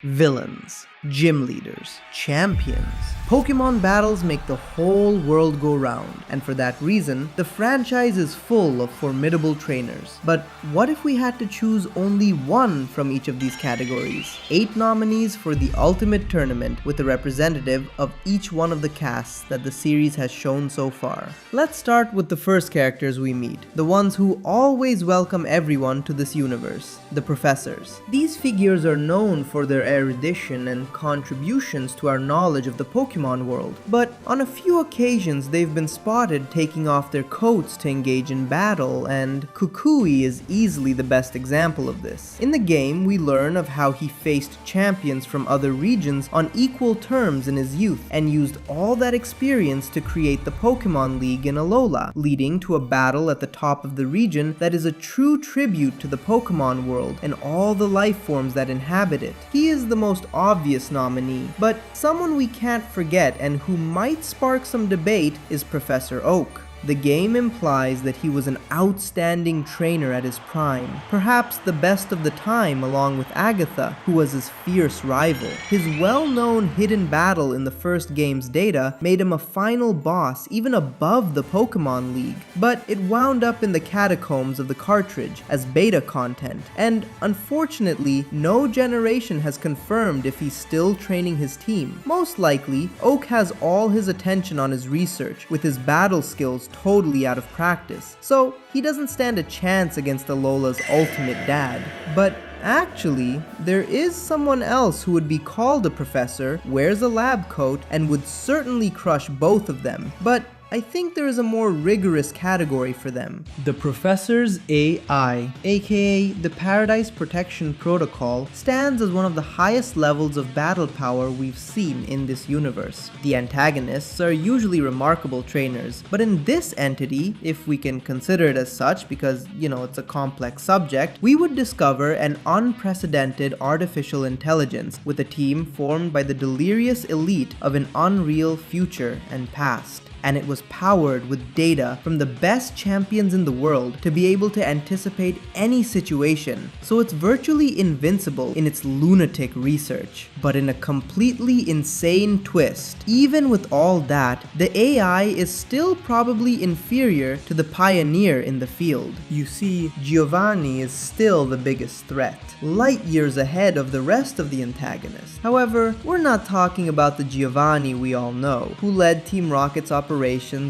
Villains, gym leaders, champions. Pokemon battles make the whole world go round, and for that reason, the franchise is full of formidable trainers. But what if we had to choose only one from each of these categories? 8 nominees for the ultimate tournament with a representative of each one of the casts that the series has shown so far. Let's start with the first characters we meet, the ones who always welcome everyone to this universe, the professors. These figures are known for their erudition and contributions to our knowledge of the Pokemon world, but on a few occasions they've been spotted taking off their coats to engage in battle, and Kukui is easily the best example of this. In the game, we learn of how he faced champions from other regions on equal terms in his youth, and used all that experience to create the Pokemon League in Alola, leading to a battle at the top of the region that is a true tribute to the Pokemon world and all the life forms that inhabit it. He is the most obvious nominee, but someone we can't forget and who might spark some debate is Professor Oak. The game implies that he was an outstanding trainer at his prime, perhaps the best of the time along with Agatha, who was his fierce rival. His well-known hidden battle in the first game's data made him a final boss even above the Pokemon League, but it wound up in the catacombs of the cartridge as beta content, and unfortunately, no generation has confirmed if he's still training his team. Most likely, Oak has all his attention on his research, with his battle skills totally out of practice, so he doesn't stand a chance against Alola's ultimate dad. But actually, there is someone else who would be called a professor, wears a lab coat, and would certainly crush both of them. But I think there is a more rigorous category for them. The Professor's AI, aka the Paradise Protection Protocol, stands as one of the highest levels of battle power we've seen in this universe. The antagonists are usually remarkable trainers, but in this entity, if we can consider it as such because, it's a complex subject, we would discover an unprecedented artificial intelligence with a team formed by the delirious elite of an unreal future and past. And it was powered with data from the best champions in the world to be able to anticipate any situation, so it's virtually invincible in its lunatic research. But in a completely insane twist, even with all that, the AI is still probably inferior to the pioneer in the field. You see, Giovanni is still the biggest threat, light years ahead of the rest of the antagonists. However, we're not talking about the Giovanni we all know, who led Team Rocket's operations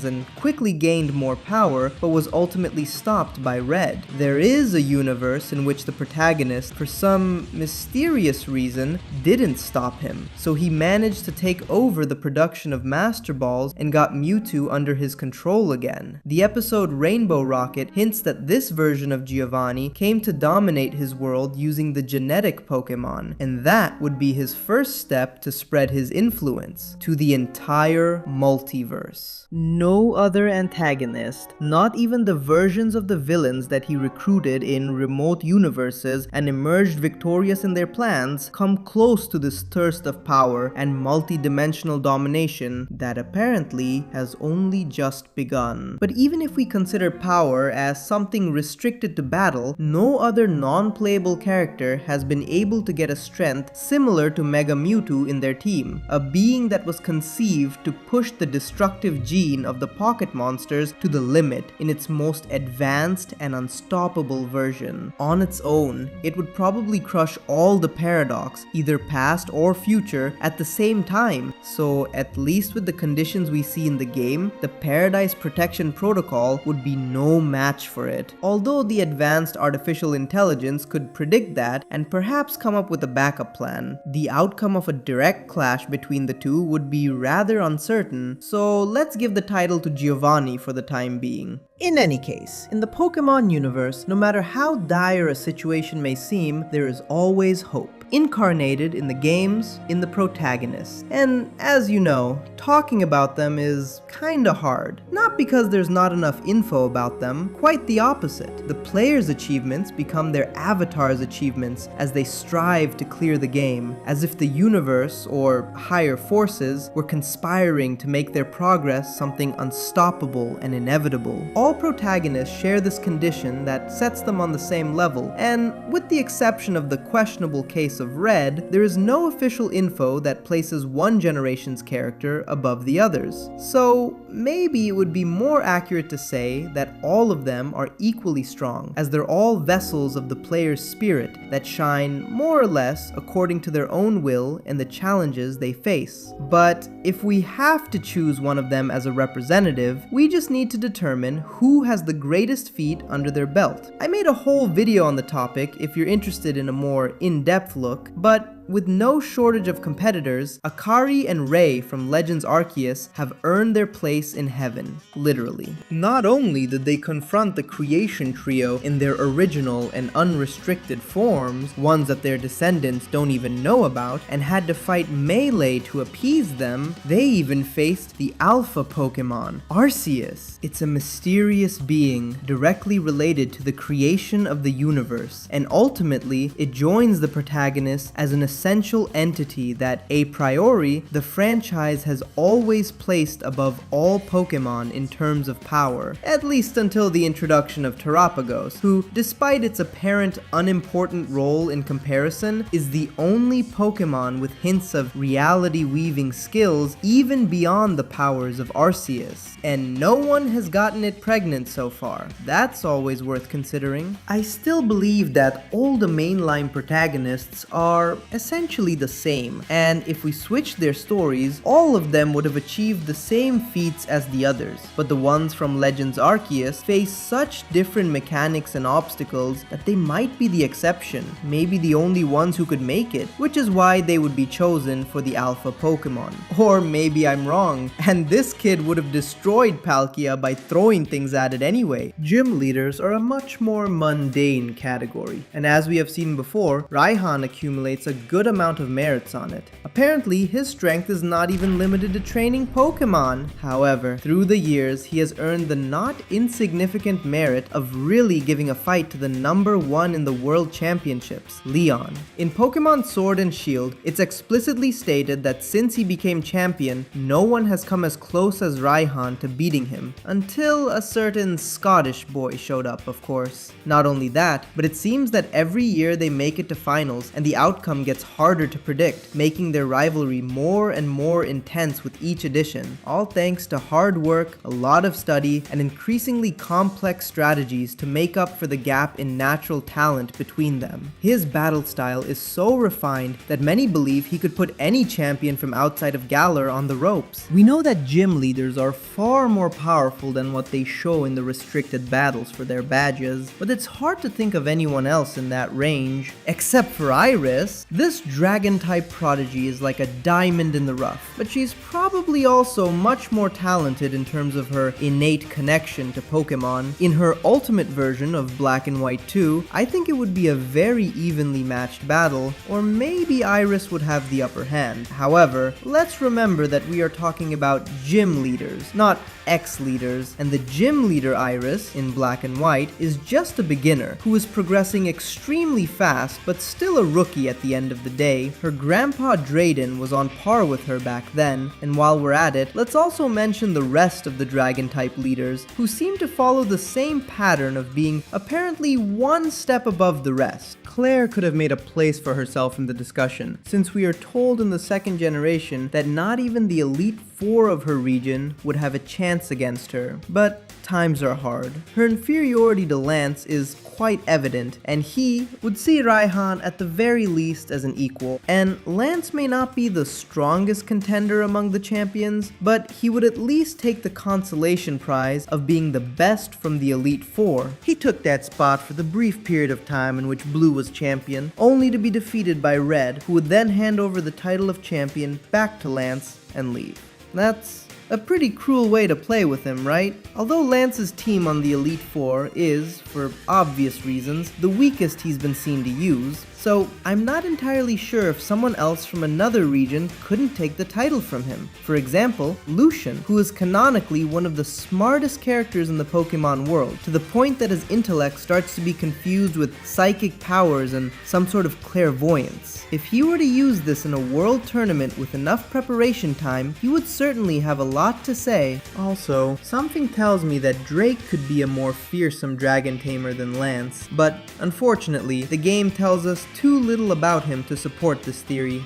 and quickly gained more power, but was ultimately stopped by Red. There is a universe in which the protagonist, for some mysterious reason, didn't stop him, so he managed to take over the production of Master Balls and got Mewtwo under his control again. The episode Rainbow Rocket hints that this version of Giovanni came to dominate his world using the genetic Pokemon, and that would be his first step to spread his influence to the entire multiverse. No other antagonist, not even the versions of the villains that he recruited in remote universes and emerged victorious in their plans, come close to this thirst of power and multi-dimensional domination that apparently has only just begun. But even if we consider power as something restricted to battle, no other non-playable character has been able to get a strength similar to Mega Mewtwo in their team, a being that was conceived to push the destructive gene of the pocket monsters to the limit in its most advanced and unstoppable version. On its own, it would probably crush all the Paradox, either past or future, at the same time. So at least with the conditions we see in the game, the Paradise Protection Protocol would be no match for it. Although the advanced artificial intelligence could predict that and perhaps come up with a backup plan, the outcome of a direct clash between the two would be rather uncertain, so let's give the title to Giovanni for the time being. In any case, in the Pokemon universe, no matter how dire a situation may seem, there is always hope. Incarnated in the games, in the Protagonist. And as you know, talking about them is kinda hard. Not because there's not enough info about them, quite the opposite. The player's achievements become their avatar's achievements as they strive to clear the game, as if the universe, or higher forces, were conspiring to make their progress something unstoppable and inevitable. All protagonists share this condition that sets them on the same level, and with the exception of the questionable case case of Red, there is no official info that places one generation's character above the others. So maybe it would be more accurate to say that all of them are equally strong, as they're all vessels of the player's spirit that shine more or less according to their own will and the challenges they face. But if we have to choose one of them as a representative, we just need to determine who has the greatest feat under their belt. I made a whole video on the topic if you're interested in a more in-depth look, but with no shortage of competitors, Akari and Rei from Legends Arceus have earned their place in heaven, literally. Not only did they confront the creation trio in their original and unrestricted forms, ones that their descendants don't even know about, and had to fight Melee to appease them, they even faced the alpha Pokemon, Arceus. It's a mysterious being directly related to the creation of the universe, and ultimately, it joins the protagonist as an essential entity that, a priori, the franchise has always placed above all Pokemon in terms of power, at least until the introduction of Terapagos, who, despite its apparent unimportant role in comparison, is the only Pokemon with hints of reality-weaving skills even beyond the powers of Arceus. And no one has gotten it pregnant so far. That's always worth considering. I still believe that all the mainline protagonists are essentially the same, and if we switched their stories, all of them would have achieved the same feats as the others. But the ones from Legends Arceus face such different mechanics and obstacles that they might be the exception, maybe the only ones who could make it, which is why they would be chosen for the alpha Pokemon. Or maybe I'm wrong, and this kid would have destroyed Palkia by throwing things at it anyway. Gym leaders are a much more mundane category, and as we have seen before, Raihan accumulates a good amount of merits on it. Apparently, his strength is not even limited to training Pokemon. However, through the years, he has earned the not insignificant merit of really giving a fight to the #1 in the World Championships, Leon. In Pokemon Sword and Shield, it's explicitly stated that since he became champion, no one has come as close as Raihan to beating him, until a certain Scottish boy showed up, of course. Not only that, but it seems that every year they make it to finals, and the outcome gets harder to predict, making their rivalry more and more intense with each edition, all thanks to hard work, a lot of study, and increasingly complex strategies to make up for the gap in natural talent between them. His battle style is so refined that many believe he could put any champion from outside of Galar on the ropes. We know that gym leaders are far more powerful than what they show in the restricted battles for their badges, but it's hard to think of anyone else in that range, except for Iris. This dragon-type prodigy is like a diamond in the rough, but she's probably also much more talented in terms of her innate connection to Pokemon. In her ultimate version of Black and White 2, I think it would be a very evenly matched battle, or maybe Iris would have the upper hand. However, let's remember that we are talking about gym leaders, not ex-leaders, and the gym leader Iris, in Black and White, is just a beginner, who is progressing extremely fast, but still a rookie at the end of the day. Her grandpa Drayden was on par with her back then, and while we're at it, let's also mention the rest of the dragon-type leaders, who seem to follow the same pattern of being apparently one step above the rest. Claire could have made a place for herself in the discussion, since we are told in the second generation that not even the Elite Four of her region would have a chance against her. But times are hard. Her inferiority to Lance is quite evident, and he would see Raihan at the very least as an equal. And Lance may not be the strongest contender among the champions, but he would at least take the consolation prize of being the best from the Elite Four. He took that spot for the brief period of time in which Blue was champion, only to be defeated by Red, who would then hand over the title of champion back to Lance and leave. That's a pretty cruel way to play with him, right? Although Lance's team on the Elite Four is, for obvious reasons, the weakest he's been seen to use, so I'm not entirely sure if someone else from another region couldn't take the title from him. For example, Lucian, who is canonically one of the smartest characters in the Pokemon world, to the point that his intellect starts to be confused with psychic powers and some sort of clairvoyance. If he were to use this in a world tournament with enough preparation time, he would certainly have a lot to say. Also, something tells me that Drake could be a more fearsome dragon tamer than Lance, but unfortunately, the game tells us too little about him to support this theory.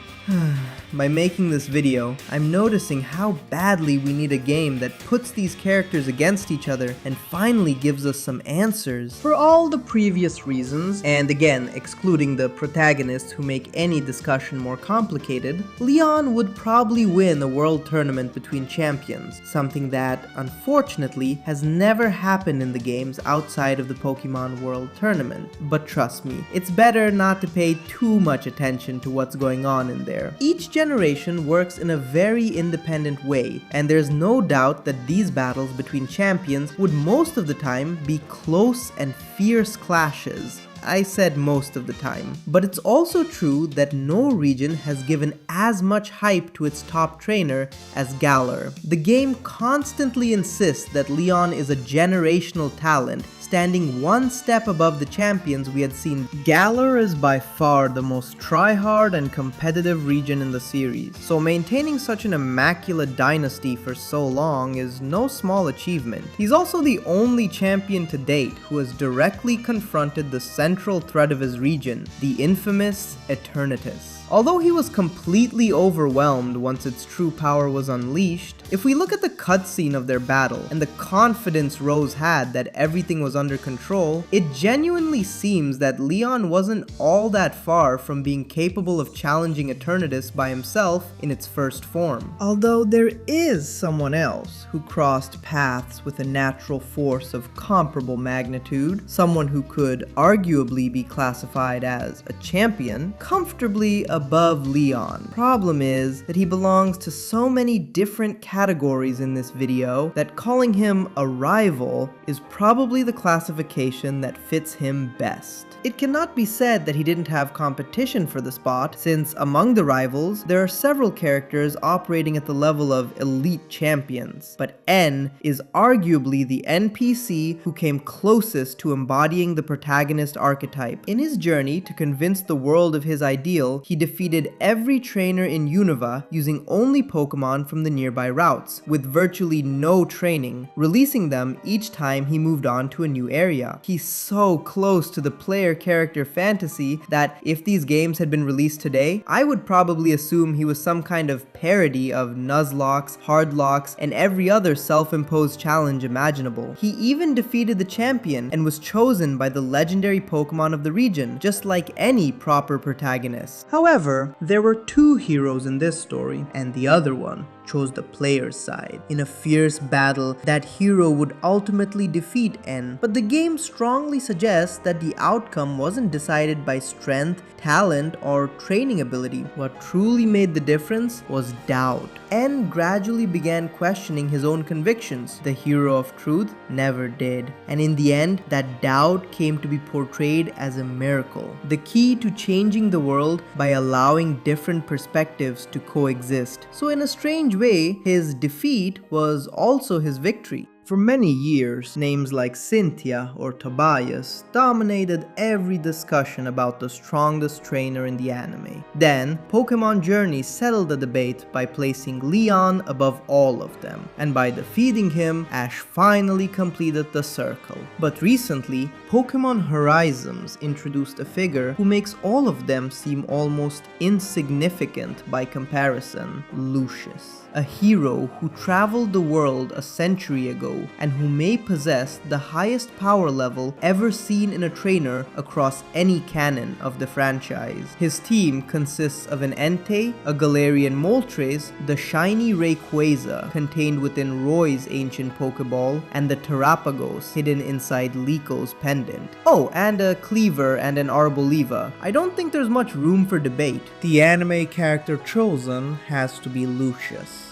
By making this video, I'm noticing how badly we need a game that puts these characters against each other and finally gives us some answers. For all the previous reasons, and again excluding the protagonists who make any discussion more complicated, Leon would probably win a world tournament between champions, something that, unfortunately, has never happened in the games outside of the Pokemon World Tournament. But trust me, it's better not to pay too much attention to what's going on in there. Each generation works in a very independent way, and there's no doubt that these battles between champions would most of the time be close and fierce clashes. I said most of the time. But it's also true that no region has given as much hype to its top trainer as Galar. The game constantly insists that Leon is a generational talent, standing one step above the champions we had seen. Galar is by far the most try-hard and competitive region in the series, so maintaining such an immaculate dynasty for so long is no small achievement. He's also the only champion to date who has directly confronted the central threat of his region, the infamous Eternatus. Although he was completely overwhelmed once its true power was unleashed, if we look at the cutscene of their battle and the confidence Rose had that everything was under control, it genuinely seems that Leon wasn't all that far from being capable of challenging Eternatus by himself in its first form. Although there is someone else who crossed paths with a natural force of comparable magnitude, someone who could arguably be classified as a champion, comfortably above Leon. Problem is that he belongs to so many different categories in this video that calling him a rival is probably the classification that fits him best. It cannot be said that he didn't have competition for the spot, since among the rivals, there are several characters operating at the level of elite champions, but N is arguably the NPC who came closest to embodying the protagonist archetype. In his journey to convince the world of his ideal, he defeated every trainer in Unova using only Pokemon from the nearby routes, with virtually no training, releasing them each time he moved on to a new area. He's so close to the player character fantasy that if these games had been released today, I would probably assume he was some kind of parody of Nuzlocke, Hardlocks, and every other self-imposed challenge imaginable. He even defeated the champion and was chosen by the legendary Pokemon of the region, just like any proper protagonist. However, there were two heroes in this story, and the other one chose the player's side. In a fierce battle, that hero would ultimately defeat N, but the game strongly suggests that the outcome wasn't decided by strength, talent, or training ability. What truly made the difference was doubt. N gradually began questioning his own convictions. The hero of truth never did. And in the end, that doubt came to be portrayed as a miracle. The key to changing the world by allowing different perspectives to coexist. So in a strange way, his defeat was also his victory. For many years, names like Cynthia or Tobias dominated every discussion about the strongest trainer in the anime. Then, Pokemon Journey settled the debate by placing Leon above all of them, and by defeating him, Ash finally completed the circle. But recently, Pokemon Horizons introduced a figure who makes all of them seem almost insignificant by comparison: Lucius. A hero who traveled the world a century ago and who may possess the highest power level ever seen in a trainer across any canon of the franchise. His team consists of an Entei, a Galarian Moltres, the shiny Rayquaza contained within Roy's ancient Pokeball, and the Terapagos hidden inside Lico's pendant. Oh, and a Cleaver and an Arboliva. I don't think there's much room for debate. The anime character chosen has to be Lucius.